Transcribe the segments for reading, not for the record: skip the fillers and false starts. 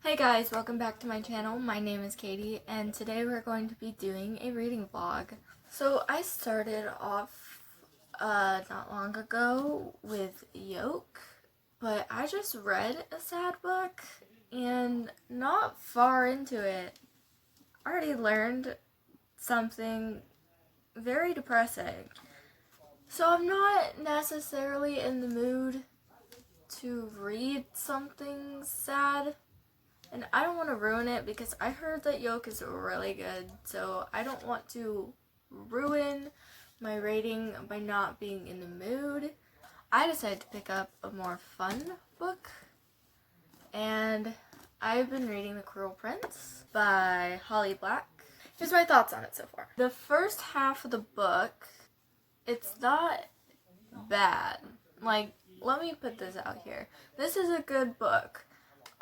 Hey guys, welcome back to my channel. My name is Katie and today we're going to be doing a reading vlog. So I started off not long ago with Yoke, but I just read a sad book and not far into it, I already learned something very depressing. So I'm not necessarily in the mood to read something sad. And I don't want to ruin it because I heard that Yoke is really good, so I don't want to ruin my rating by not being in the mood. I decided to pick up a more fun book, and I've been reading The Cruel Prince by Holly Black. Here's my thoughts on it so far. The first half of the book, it's not bad. Like, let me put this out here. This is a good book.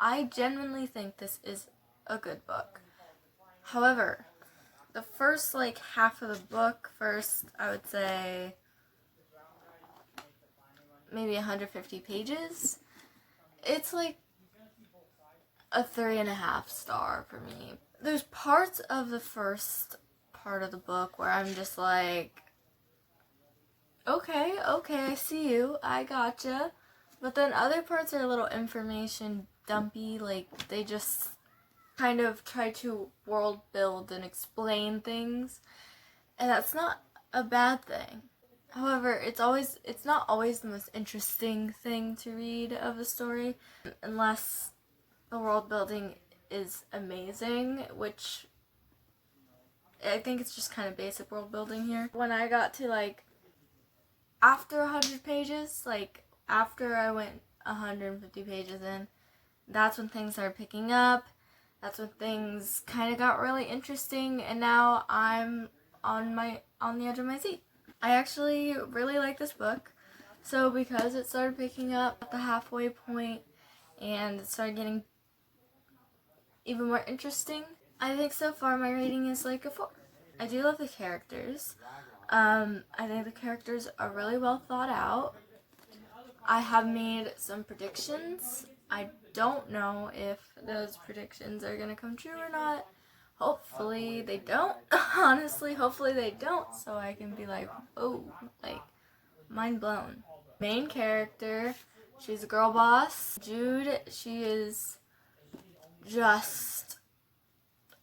I genuinely think this is a good book. However, the first half of the book, I would say maybe 150 pages, it's like a 3.5 star for me. There's parts of the first part of the book where I'm just like, okay, I see you, I gotcha. But then other parts are a little information dumpy, like they just kind of try to world build and explain things, and that's not a bad thing. However, it's not always the most interesting thing to read of the story unless the world building is amazing, which I think it's just kind of basic world building here. When I got to after 100 pages, after I went 150 pages in, that's when things started picking up. That's when things kind of got really interesting, and now I'm on the edge of my seat. I actually really like this book. So because it started picking up at the halfway point and it started getting even more interesting, I think so far my rating is like a 4. I do love the characters. I think the characters are really well thought out. I have made some predictions. I don't know if those predictions are gonna come true or not. Hopefully they don't. Honestly, hopefully they don't, so I can be like, oh, mind blown. Main character, she's a girl boss. Jude, she is just,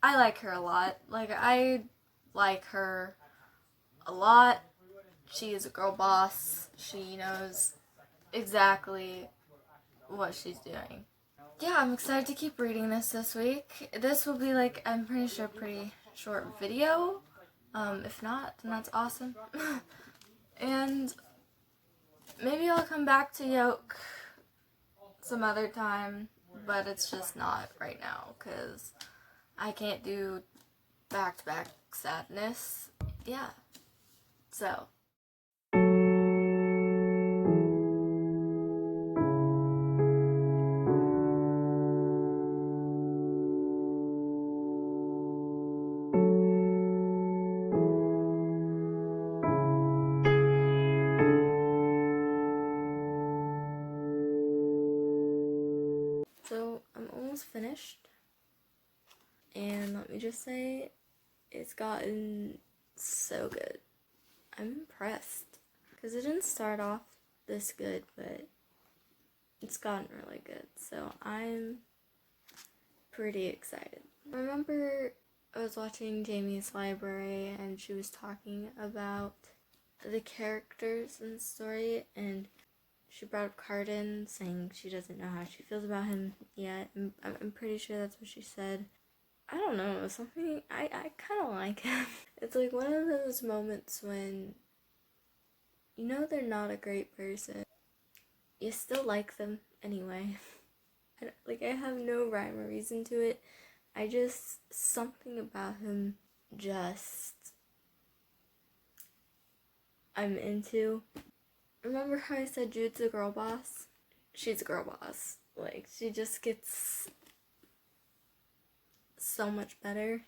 I like her a lot. I like her a lot. She is a girl boss. She knows exactly what she's doing. Yeah, I'm excited to keep reading this week. This will be I'm pretty sure, a pretty short video. If not, then that's awesome. And maybe I'll come back to Yoke some other time, but it's just not right now because I can't do back-to-back sadness. Yeah, so. So I'm almost finished, and let me just say, it's gotten so good. I'm impressed, because it didn't start off this good, but it's gotten really good, so I'm pretty excited. I remember I was watching Jamie's Library, and she was talking about the characters in the story, and she brought up Cardan, saying she doesn't know how she feels about him yet. I'm pretty sure that's what she said. I don't know, something, I kind of like him. It's like one of those moments when you know they're not a great person, you still like them anyway. I have no rhyme or reason to it. Something about him just, I'm into. Remember how I said Jude's a girl boss? She's a girl boss. She just gets so much better.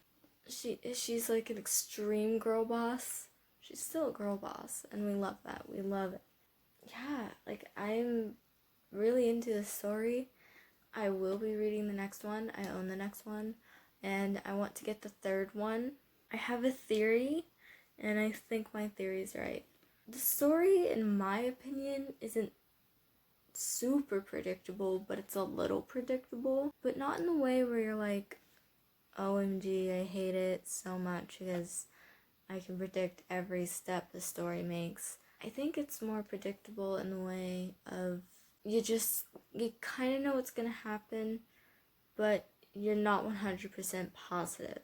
She's like an extreme girl boss. She's still a girl boss, and we love that. We love it. Yeah, I'm really into the story. I will be reading the next one. I own the next one, and I want to get the third one. I have a theory, and I think my theory is right. The story, in my opinion, isn't super predictable, but it's a little predictable, but not in the way where you're like, OMG, I hate it so much because I can predict every step the story makes. I think it's more predictable in the way of you kind of know what's gonna happen, but you're not 100% positive.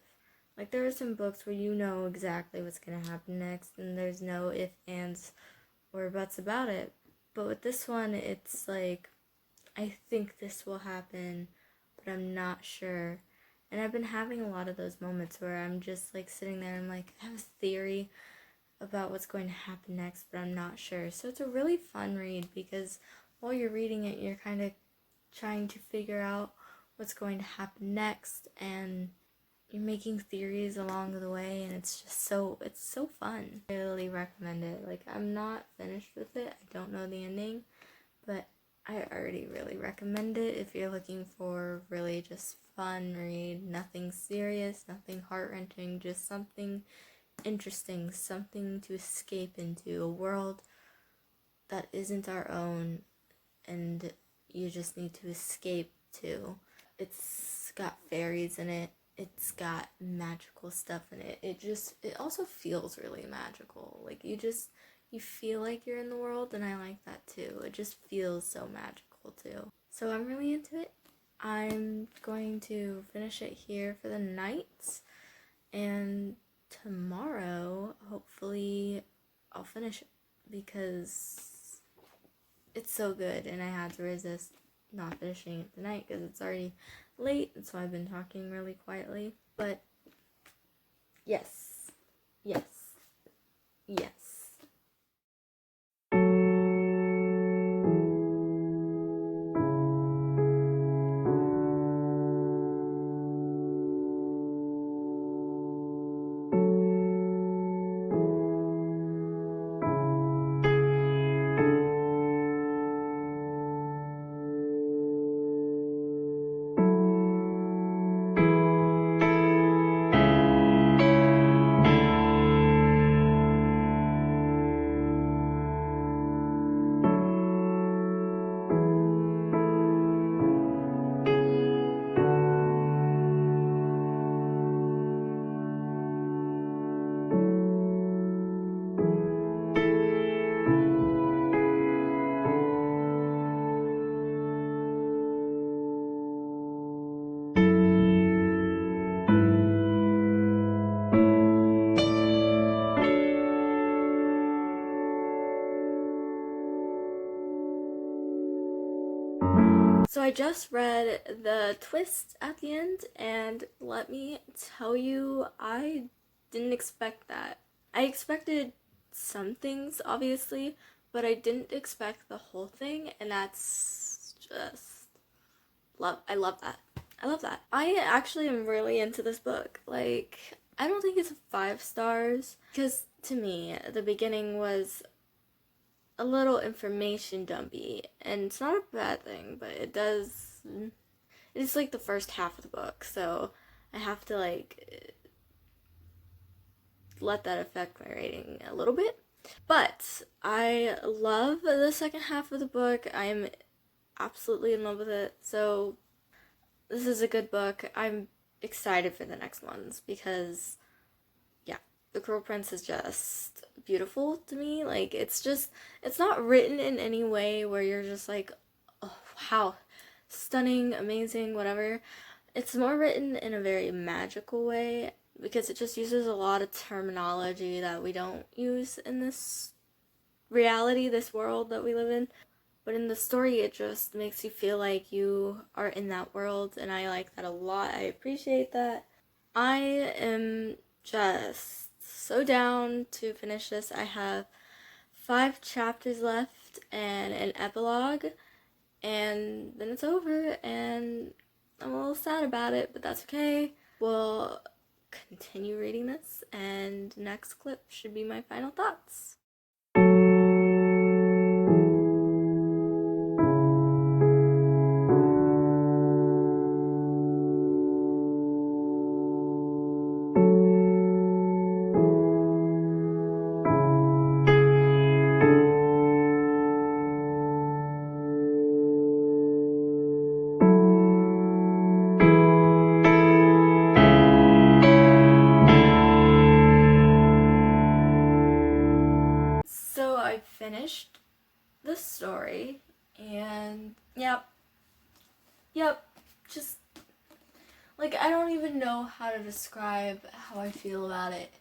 Like, there are some books where you know exactly what's gonna happen next, and there's no ifs, ands, or buts about it. But with this one, it's like, I think this will happen, but I'm not sure. And I've been having a lot of those moments where I'm just like sitting there and I'm like, I have a theory about what's going to happen next, but I'm not sure. So it's a really fun read because while you're reading it, you're kind of trying to figure out what's going to happen next, and you're making theories along the way, and it's so fun. I really recommend it. Like, I'm not finished with it. I don't know the ending, but I already really recommend it if you're looking for really just fun read, nothing serious, nothing heart-wrenching, just something interesting, something to escape into, a world that isn't our own and you just need to escape to. It's got fairies in it. It's got magical stuff in it. It also feels really magical. Like, you feel like you're in the world, and I like that too. It just feels so magical too. So I'm really into it. I'm going to finish it here for the night, and tomorrow, hopefully, I'll finish it because it's so good, and I had to resist not finishing it tonight because it's already late, and so I've been talking really quietly. But yes, yes, yes. So I just read the twist at the end, and let me tell you, I didn't expect that. I expected some things, obviously, but I didn't expect the whole thing, and that's just I love that. I love that. I actually am really into this book. Like, I don't think it's 5 stars because to me, the beginning was a little information dumpy, and it's not a bad thing, but it's like the first half of the book, so I have to like let that affect my rating a little bit. But I love the second half of the book. I am absolutely in love with it. So this is a good book. I'm excited for the next ones because, yeah, The Cruel Prince is just beautiful to me. Like, it's not written in any way where you're just like, oh, wow, stunning, amazing, whatever. It's more written in a very magical way because it just uses a lot of terminology that we don't use in this reality, this world that we live in. But in the story, it just makes you feel like you are in that world, and I like that a lot. I appreciate that. I am just so down to finish this. I have 5 chapters left and an epilogue, and then it's over, and I'm a little sad about it, but that's okay. We'll continue reading this, and next clip should be my final thoughts. like, I don't even know how to describe how I feel about it,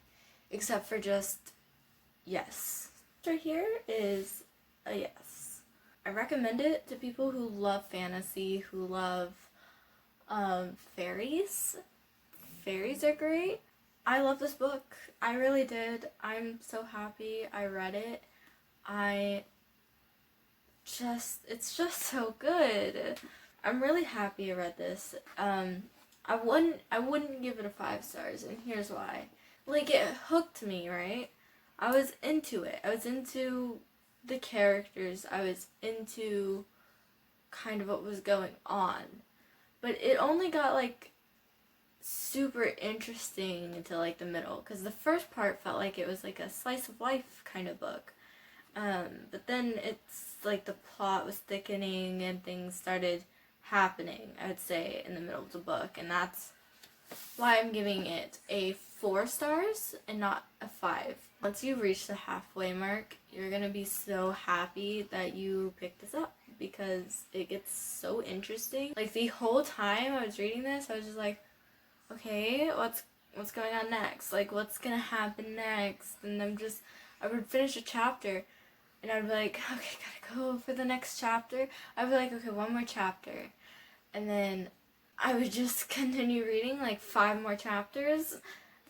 except for just yes. Right here is a yes. I recommend it to people who love fantasy, who love fairies. Fairies are great. I love this book. I really did. I'm so happy I read it. It's just so good. I'm really happy I read this. I wouldn't give it a 5 stars, and here's why. Like, it hooked me, right? I was into it. I was into the characters. I was into kind of what was going on. But it only got like super interesting until like the middle, because the first part felt like it was like a slice of life kind of book. But then it's like the plot was thickening and things started happening, I would say, in the middle of the book, and that's why I'm giving it a 4 stars and not a 5. Once you reach the halfway mark, you're gonna be so happy that you picked this up, because it gets so interesting. Like, the whole time I was reading this, I was just like, okay, what's going on next? Like, what's gonna happen next? And I would finish a chapter, and I'd be like, okay, gotta go for the next chapter. I'd be like, okay, one more chapter. And then I would just continue reading, like, 5 more chapters.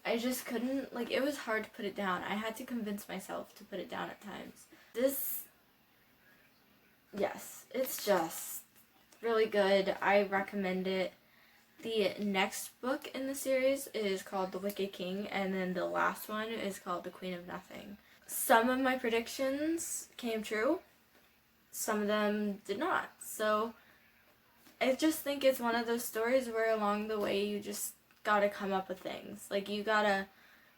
I just couldn't, like, it was hard to put it down. I had to convince myself to put it down at times. Yes, it's just really good. I recommend it. The next book in the series is called The Wicked King, and then the last one is called The Queen of Nothing. Some of my predictions came true, some of them did not. So I just think it's one of those stories where along the way you just gotta come up with things. Like, you gotta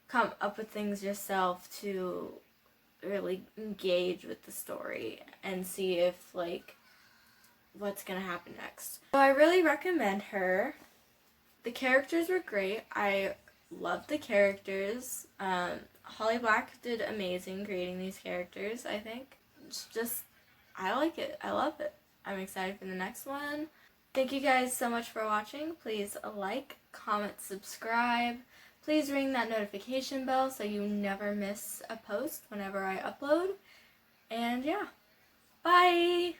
come up with things yourself to really engage with the story and see if, like, what's gonna happen next. So I really recommend her. The characters were great. I loved the characters. Holly Black did amazing creating these characters, I think. It's just, I like it. I love it. I'm excited for the next one. Thank you guys so much for watching. Please like, comment, subscribe. Please ring that notification bell so you never miss a post whenever I upload. And yeah, bye!